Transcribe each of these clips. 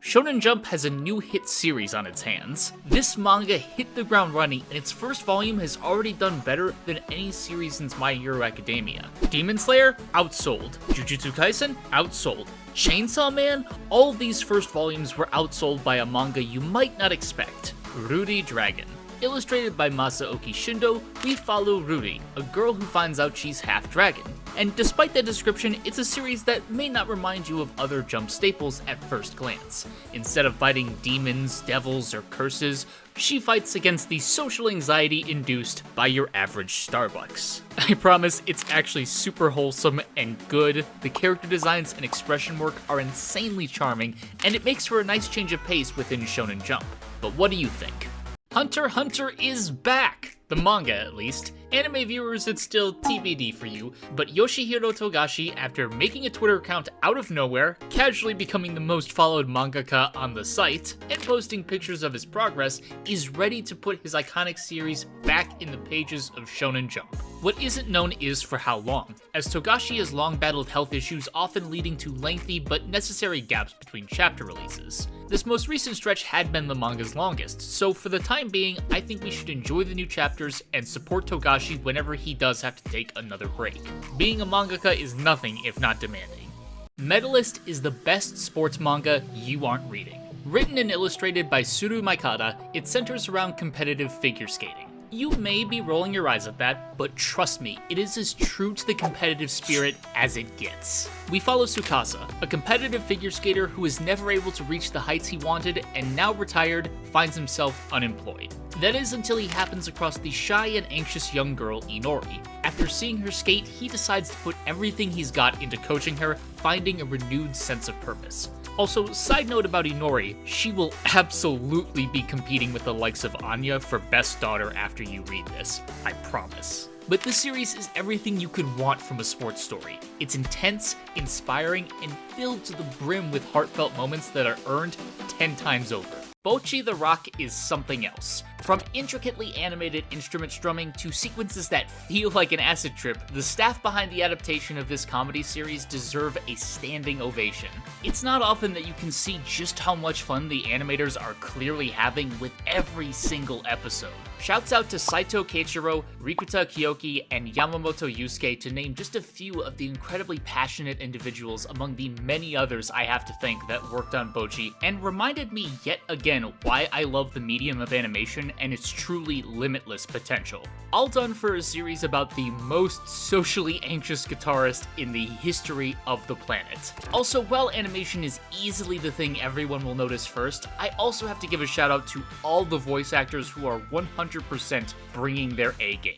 Shonen Jump has a new hit series on its hands. This manga hit the ground running, and its first volume has already done better than any series since My Hero Academia. Demon Slayer? Outsold. Jujutsu Kaisen? Outsold. Chainsaw Man? All of these first volumes were outsold by a manga you might not expect, Ruri Dragon. Illustrated by Masaoki Shindo, we follow Ruri, a girl who finds out she's half dragon. And despite that description, it's a series that may not remind you of other Jump staples at first glance. Instead of fighting demons, devils, or curses, she fights against the social anxiety induced by your average Starbucks. I promise it's actually super wholesome and good. The character designs and expression work are insanely charming, and it makes for a nice change of pace within Shonen Jump. But what do you think? Hunter x Hunter is back! The manga, at least. Anime viewers, it's still TBD for you, but Yoshihiro Togashi, after making a Twitter account out of nowhere, casually becoming the most followed mangaka on the site, and posting pictures of his progress, is ready to put his iconic series back in the pages of Shonen Jump. What isn't known is for how long, as Togashi has long battled health issues, often leading to lengthy but necessary gaps between chapter releases. This most recent stretch had been the manga's longest, so for the time being, I think we should enjoy the new chapters and support Togashi whenever he does have to take another break. Being a mangaka is nothing if not demanding. Medalist is the best sports manga you aren't reading. Written and illustrated by Suru Maikata, it centers around competitive figure skating. You may be rolling your eyes at that, but trust me, it is as true to the competitive spirit as it gets. We follow Tsukasa, a competitive figure skater who was never able to reach the heights he wanted and now retired finds himself unemployed. That is until he happens across the shy and anxious young girl Inori. After seeing her skate, he decides to put everything he's got into coaching her, finding a renewed sense of purpose. Also, side note about Inori, she will absolutely be competing with the likes of Anya for Best Daughter after you read this, I promise. But this series is everything you could want from a sports story. It's intense, inspiring, and filled to the brim with heartfelt moments that are earned 10 times over. Bocchi the Rock is something else. From intricately animated instrument strumming to sequences that feel like an acid trip, the staff behind the adaptation of this comedy series deserve a standing ovation. It's not often that you can see just how much fun the animators are clearly having with every single episode. Shouts out to Saito Keiichiro, Rikuta Kiyoki, and Yamamoto Yusuke to name just a few of the incredibly passionate individuals among the many others I have to thank that worked on Bocchi, and reminded me yet again why I love the medium of animation and its truly limitless potential. All done for a series about the most socially anxious guitarist in the history of the planet. Also, while animation is easily the thing everyone will notice first, I also have to give a shout out to all the voice actors who are 100% bringing their A game.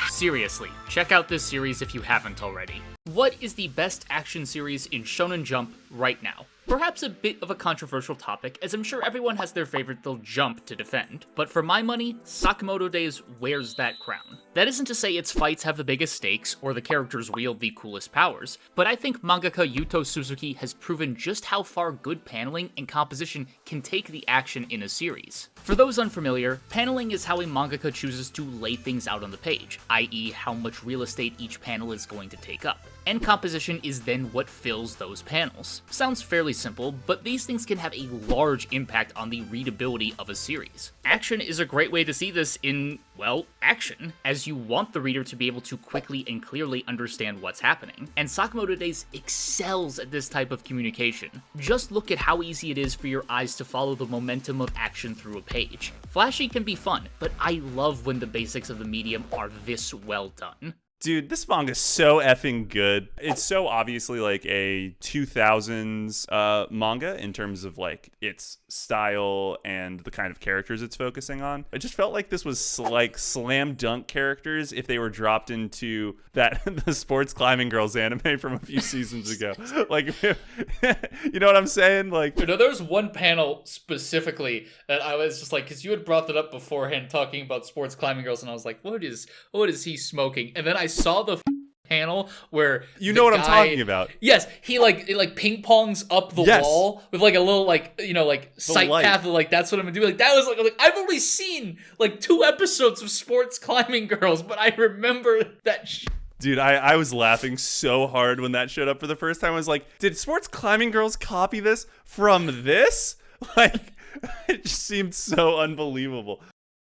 Seriously, check out this series if you haven't already. What is the best action series in Shonen Jump right now? Perhaps a bit of a controversial topic, as I'm sure everyone has their favorite they'll jump to defend, but for my money, Sakamoto Days wears that crown. That isn't to say its fights have the biggest stakes, or the characters wield the coolest powers, but I think mangaka Yuto Suzuki has proven just how far good paneling and composition can take the action in a series. For those unfamiliar, paneling is how a mangaka chooses to lay things out on the page, i.e. how much real estate each panel is going to take up. And composition is then what fills those panels. Sounds fairly simple, but these things can have a large impact on the readability of a series. Action is a great way to see this in, well, action, as you want the reader to be able to quickly and clearly understand what's happening. And Sakamoto Days excels at this type of communication. Just look at how easy it is for your eyes to follow the momentum of action through a page. Flashy can be fun, but I love when the basics of the medium are this well done. Dude, this manga is so effing good. It's so obviously like a 2000s manga in terms of like its style and the kind of characters it's focusing on. I just felt like this was like slam dunk characters if they were dropped into that the Sports Climbing Girls anime from a few seasons ago. Like, you know what I'm saying? Like, you know, there was one panel specifically that I was just like, because you had brought that up beforehand talking about Sports Climbing Girls, and I was like, what is he smoking? And then I saw the panel where you know what I'm talking about. Yes, he like ping pongs up the wall with like a little like, you know, like sight path, like that's what I'm gonna do. Like that was like I've only seen like 2 episodes of Sports Climbing Girls, but I remember that Dude, I was laughing so hard when that showed up for the first time. I was like, did Sports Climbing Girls copy this from this? Like, it just seemed so unbelievable.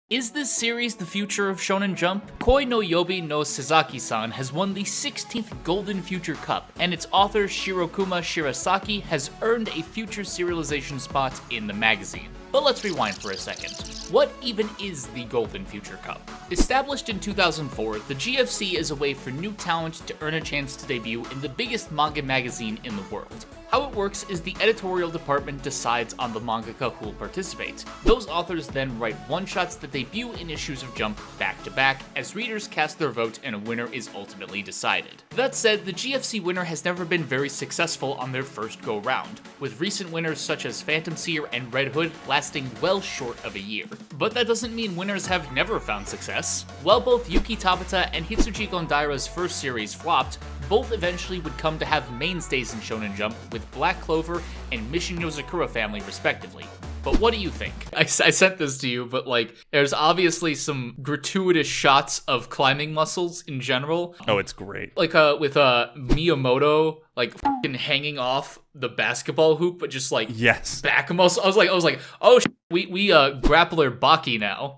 Is this series the future of Shonen Jump? Koi no Yobi no Sasaki-san has won the 16th Golden Future Cup, and its author Shirokuma Shirasaki has earned a future serialization spot in the magazine. But let's rewind for a second. What even is the Golden Future Cup? Established in 2004, the GFC is a way for new talent to earn a chance to debut in the biggest manga magazine in the world. How it works is the editorial department decides on the mangaka who will participate. Those authors then write one-shots that debut in issues of Jump back-to-back, as readers cast their vote and a winner is ultimately decided. That said, the GFC winner has never been very successful on their first go-round, with recent winners such as Phantom Seer and Red Hood lasting well short of a year. But that doesn't mean winners have never found success. While both Yuki Tabata and Hitsuji Gondaira's first series flopped, both eventually would come to have mainstays in Shonen Jump with Black Clover and Mission Yozakura Family respectively. But what do you think? I sent this to you, but like, there's obviously some gratuitous shots of climbing muscles in general. Oh, it's great. Like with Miyamoto, like f***ing hanging off the basketball hoop, but just like yes, back muscle. I was like, oh, we grappler Bocchi now.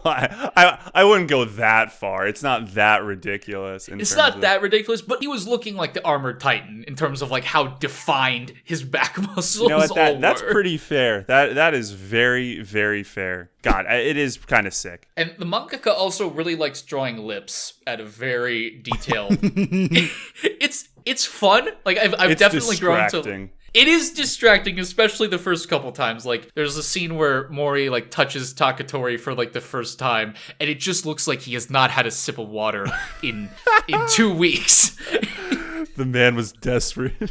I wouldn't go that far. It's not that ridiculous. It's not that ridiculous, but he was looking like the Armored Titan in terms of like how defined his back muscles you know what, all that's were. Pretty fair. That is very, very fair. God, it is kind of sick. And the mangaka also really likes drawing lips at a very detailed. It's fun. Like I've definitely grown to. It is distracting, especially the first couple times. Like, there's a scene where Mori, like, touches Takatori for, like, the first time, and it just looks like he has not had a sip of water in 2 weeks. The man was desperate.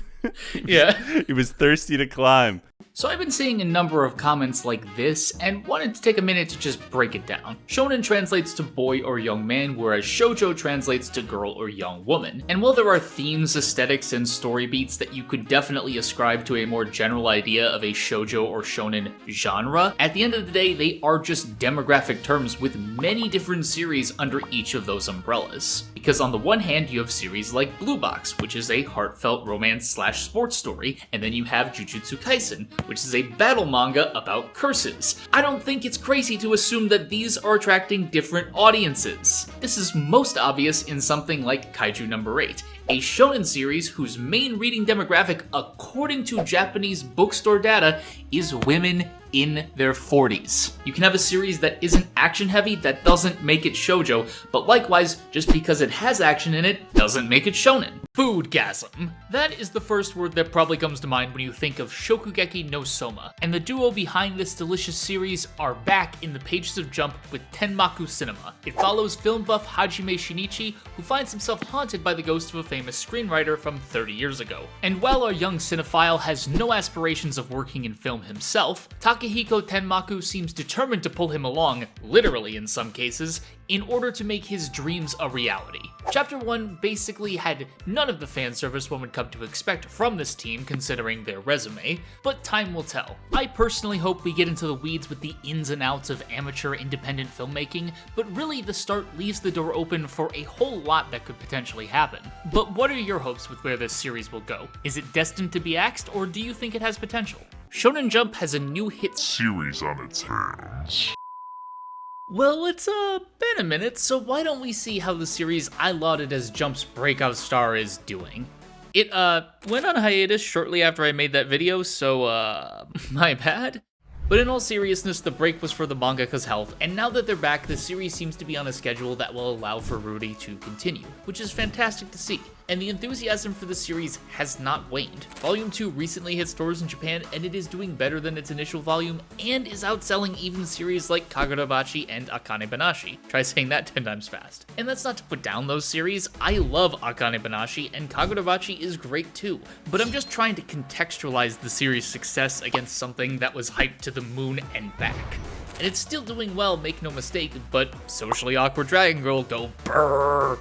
He was thirsty to climb. So I've been seeing a number of comments like this, and wanted to take a minute to just break it down. Shonen translates to boy or young man, whereas shoujo translates to girl or young woman. And while there are themes, aesthetics, and story beats that you could definitely ascribe to a more general idea of a shoujo or shonen genre, at the end of the day, they are just demographic terms with many different series under each of those umbrellas. Because on the one hand, you have series like Blue Box, which is a heartfelt romance/sports story, and then you have Jujutsu Kaisen, which is a battle manga about curses. I don't think it's crazy to assume that these are attracting different audiences. This is most obvious in something like Kaiju No. 8, a shonen series whose main reading demographic, according to Japanese bookstore data, is women in their 40s. You can have a series that isn't action heavy, that doesn't make it shoujo, but likewise, just because it has action in it, doesn't make it shonen. Foodgasm. That is the first word that probably comes to mind when you think of Shokugeki no Soma, and the duo behind this delicious series are back in the pages of Jump with Tenmaku Cinema. It follows film buff Hajime Shinichi, who finds himself haunted by the ghost of a famous screenwriter from 30 years ago. And while our young cinephile has no aspirations of working in film himself, Takehiko Tenmaku seems determined to pull him along, literally in some cases, in order to make his dreams a reality. Chapter 1 basically had none of the fan service one would come to expect from this team considering their resume, but time will tell. I personally hope we get into the weeds with the ins and outs of amateur independent filmmaking, but really the start leaves the door open for a whole lot that could potentially happen. But what are your hopes with where this series will go? Is it destined to be axed, or do you think it has potential? Shonen Jump has a new hit series on its hands. Well, it's been a minute, so why don't we see how the series I lauded as Jump's breakout star is doing? It went on hiatus shortly after I made that video, so my bad. But in all seriousness, the break was for the mangaka's health, and now that they're back, the series seems to be on a schedule that will allow for Ruri to continue, which is fantastic to see. And the enthusiasm for the series has not waned. Volume 2 recently hit stores in Japan, and it is doing better than its initial volume, and is outselling even series like Kagurabachi and Akane Banashi. Try saying that 10 times fast. And that's not to put down those series. I love Akane Banashi, and Kagurabachi is great too. But I'm just trying to contextualize the series' success against something that was hyped to the moon and back. And it's still doing well, make no mistake, but Socially Awkward Dragon Girl go brrrr.